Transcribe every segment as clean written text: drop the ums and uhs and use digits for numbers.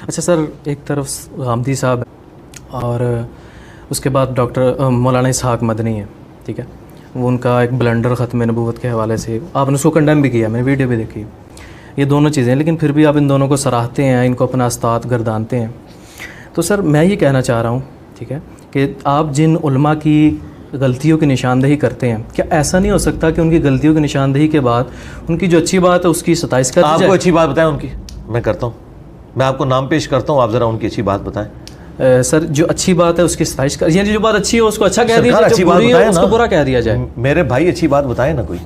اچھا سر، ایک طرف غامدی صاحب اور اس کے بعد ڈاکٹر مولانا اسحاق مدنی ہے، ٹھیک ہے، وہ ان کا ایک بلنڈر ختم نبوت کے حوالے سے آپ نے اس کو کنڈیم بھی کیا، میں نے ویڈیو بھی دیکھی، یہ دونوں چیزیں، لیکن پھر بھی آپ ان دونوں کو سراہتے ہیں، ان کو اپنا استاد گردانتے ہیں. تو سر میں یہ کہنا چاہ رہا ہوں، ٹھیک ہے، کہ آپ جن علماء کی غلطیوں کی نشاندہی کرتے ہیں، کیا ایسا نہیں ہو سکتا کہ ان کی غلطیوں کی نشاندہی کے بعد ان کی جو اچھی بات ہے اس کی ستائش کر دی جائے؟ آپ کو اچھی بات بتائیں ان کی، میں کرتا ہوں، میں آپ کو نام پیش کرتا ہوں، آپ ذرا ان کی اچھی بات بتائیں. سر جو اچھی بات ہے اس کی ستائش کر، یعنی جو بات اچھی ہے اس کو اچھا کہہ دیا جائے، جو بری ہے اس کو برا کہہ دیا جائے. میرے بھائی اچھی بات بتائیں نا کوئی.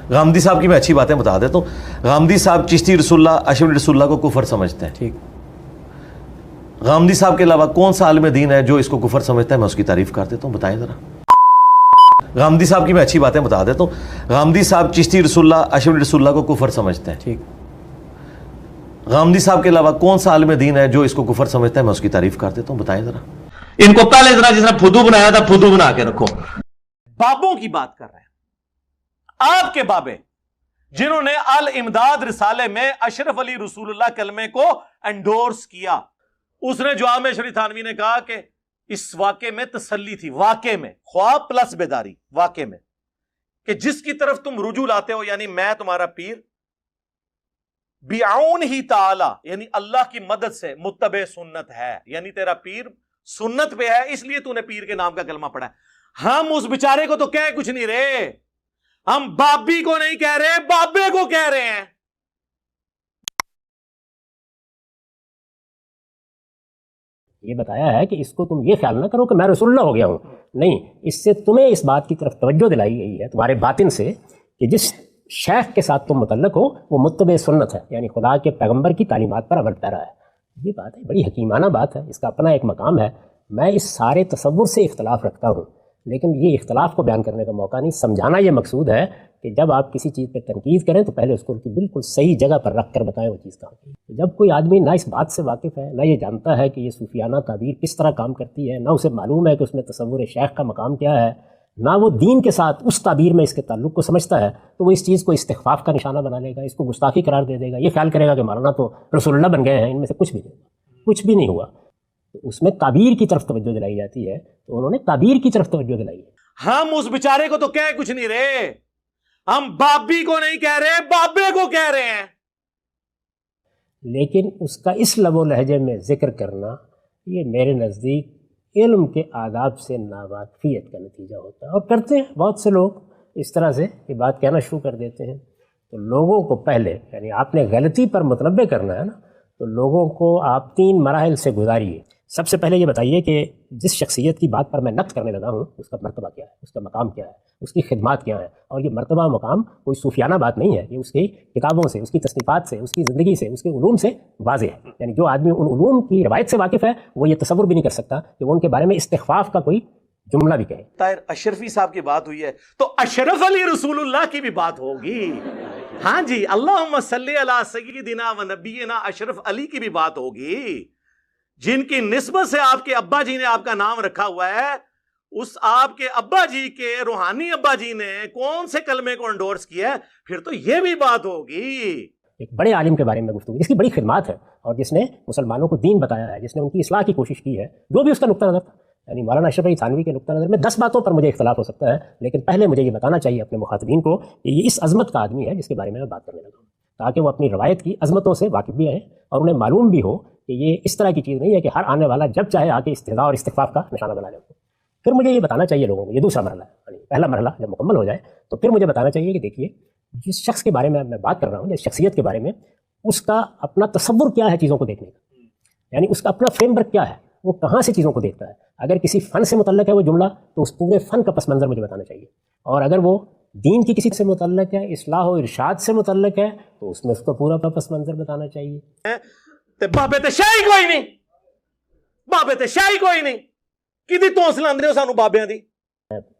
غامدی صاحب کی میں اچھی باتیں بتا دیتا ہوں. غامدی صاحب چشتی رسول اللہ، اشرف رسول اللہ کو کفر سمجھتے ہیں. ٹھیک. غامدی صاحب کے علاوہ کون سا عالم دین ہے جو اس کو کفر سمجھتا ہے؟ میں اس کی تعریف کر دیتا ہوں، بتائیں ذرا. غامدی صاحب کی میں اچھی باتیں بتا دیتا ہوں. غامدی صاحب چشتی رسول اللہ، اشرف رسول اللہ کو کفر سمجھتے ہیں. ٹھیک. غامدی صاحب کے علاوہ کون سا عالم دین ہے جو اس کو کفر سمجھتا ہے؟ میں اس کی تعریف کر دیتا ہوں، بتائیں ذرا. ان کو پہلے ذرا جس نے پھدو بنایا تھا پھدو بنا کے رکھو. بابوں کی بات کر رہے ہیں، آپ کے بابے جنہوں نے الامداد رسالے میں اشرف علی رسول اللہ کلمے کو انڈورس کیا. اس نے جواب میں شریف تھانوی نے کہا کہ اس واقعے میں تسلی تھی، واقعے میں خواب پلس بیداری، واقعے میں کہ جس کی طرف تم رجوع لاتے ہو، یعنی میں تمہارا پیر، بیعون ہی تعالی، یعنی اللہ کی مدد سے متبع سنت ہے، یعنی تیرا پیر سنت پہ ہے، اس لیے تو نے پیر کے نام کا کلمہ پڑھا ہے. ہم اس بیچارے کو تو کہہ کچھ نہیں رہے، ہم بابی کو نہیں کہہ رہے، بابے کو کہہ رہے ہیں. یہ بتایا ہے کہ اس کو تم یہ خیال نہ کرو کہ میں رسول اللہ ہو گیا ہوں، نہیں، اس سے تمہیں اس بات کی طرف توجہ دلائی گئی ہے تمہارے باطن سے کہ جس شیخ کے ساتھ تم متعلق ہو وہ متبع سنت ہے، یعنی خدا کے پیغمبر کی تعلیمات پر عمل پیرا ہے. یہ بات ہے، بڑی حکیمانہ بات ہے، اس کا اپنا ایک مقام ہے. میں اس سارے تصور سے اختلاف رکھتا ہوں، لیکن یہ اختلاف کو بیان کرنے کا موقع نہیں، سمجھانا یہ مقصود ہے کہ جب آپ کسی چیز پہ تنقید کریں تو پہلے اس کو بالکل صحیح جگہ پر رکھ کر بتائیں وہ چیز کہاں کی. جب کوئی آدمی نہ اس بات سے واقف ہے، نہ یہ جانتا ہے کہ یہ صوفیانہ تعبیر کس طرح کام کرتی ہے، نہ اسے معلوم ہے کہ اس میں تصور شیخ کا مقام کیا ہے، نہ وہ دین کے ساتھ اس تعبیر میں اس کے تعلق کو سمجھتا ہے، تو وہ اس چیز کو استخفاف کا نشانہ بنا لے گا، اس کو گستاخی قرار دے دے گا، یہ خیال کرے گا کہ مولانا تو رسول اللہ بن گئے ہیں، ان میں سے کچھ بھی نہیں ہوا، کچھ بھی نہیں ہوا. اس میں تعبیر کی طرف توجہ دلائی جاتی ہے، تو انہوں نے تعبیر کی طرف توجہ دلائی ہے. ہم اس بیچارے کو تو کہہ کچھ نہیں رہے، ہم بابی کو نہیں کہہ رہے، بابے کو کہہ رہے ہیں. لیکن اس کا اس لب و لہجے میں ذکر کرنا یہ میرے نزدیک علم کے آداب سے ناواقفیت کا نتیجہ ہوتا ہے، اور کرتے ہیں بہت سے لوگ اس طرح سے یہ بات کہنا شروع کر دیتے ہیں. تو لوگوں کو پہلے، یعنی آپ نے غلطی پر متنبع کرنا ہے نا، تو لوگوں کو آپ 3 مراحل سے گزاریے. سب سے پہلے یہ بتائیے کہ جس شخصیت کی بات پر میں نقد کرنے لگا ہوں اس کا مرتبہ کیا ہے، اس کا مقام کیا ہے، اس کی خدمات کیا ہیں. اور یہ مرتبہ مقام کوئی صوفیانہ بات نہیں ہے، یہ اس کی کتابوں سے، اس کی تصنیفات سے، اس کی زندگی سے، اس کے علوم سے واضح ہے. یعنی جو آدمی ان علوم کی روایت سے واقف ہے وہ یہ تصور بھی نہیں کر سکتا کہ وہ ان کے بارے میں استخفاف کا کوئی جملہ بھی کہے. طاہر اشرفی صاحب کی بات ہوئی ہے تو اشرف علی رسول اللہ کی بھی بات ہوگی. ہاں جی، اللہم صلی علی سیدنا و نبینا اشرف علی کی بھی بات ہوگی، جن کی نسبت سے آپ کے ابا جی نے آپ کا نام رکھا ہوا ہے. اس آپ کے ابا جی کے روحانی ابا جی نے کون سے کلمے کو انڈورس کیا ہے؟ پھر تو یہ بھی بات ہوگی. ایک بڑے عالم کے بارے میں گفتگو، جس کی بڑی خدمات ہے اور جس نے مسلمانوں کو دین بتایا ہے، جس نے ان کی اصلاح کی کوشش کی ہے، جو بھی اس کا نقطہ نظر تھا. یعنی مولانا اشرف علی تھانوی کے نقطہ نظر میں 10 باتوں پر مجھے اختلاف ہو سکتا ہے، لیکن پہلے مجھے یہ بتانا چاہیے اپنے مخاطبین کو کہ یہ اس عظمت کا آدمی ہے جس کے بارے میں بات کرنے لگا ہوں، تاکہ وہ اپنی روایت کی عظمتوں سے واقف بھی رہیں اور انہیں معلوم بھی ہو کہ یہ اس طرح کی چیز نہیں ہے کہ ہر آنے والا جب چاہے آ کے استہزاء اور استخفاف کا نشانہ بنا لے. پھر مجھے یہ بتانا چاہیے لوگوں کو، یہ دوسرا مرحلہ ہے. پہلا مرحلہ جب مکمل ہو جائے تو پھر مجھے بتانا چاہیے کہ دیکھیے جس شخص کے بارے میں میں بات کر رہا ہوں، جس شخصیت کے بارے میں، اس کا اپنا تصور کیا ہے چیزوں کو دیکھنے کا، یعنی اس کا اپنا فریم ورک کیا ہے، وہ کہاں سے چیزوں کو دیکھتا ہے. اگر کسی فن سے متعلق ہے وہ جملہ تو اس پورے فن کا پس منظر مجھے بتانا چاہیے، اور اگر وہ دین کی کسی سے متعلق ہے، اصلاح و ارشاد سے متعلق ہے، تو اس میں اس کو پورا پس منظر بتانا چاہیے. بابے تے شاہی کوئی نہیں، بابے تے شاہی کوئی نہیں، کدی توسل اندرے ہو سانو بابیاں دی.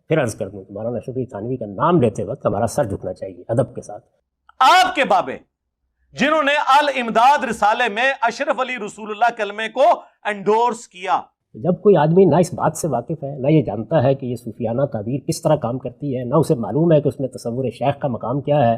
پھر عرض کر دوں کہ مولانا اشرف علی تھانوی کا نام لیتے وقت ہمارا سر جھکنا چاہیے ادب کے ساتھ. آپ کے بابے جنہوں نے الامداد رسالے میں اشرف علی رسول اللہ کلمے کو انڈورس کیا. جب کوئی آدمی نہ اس بات سے واقف ہے، نہ یہ جانتا ہے کہ یہ صوفیانہ تعبیر کس طرح کام کرتی ہے، نہ اسے معلوم ہے کہ اس میں تصور شیخ کا مقام کیا ہے،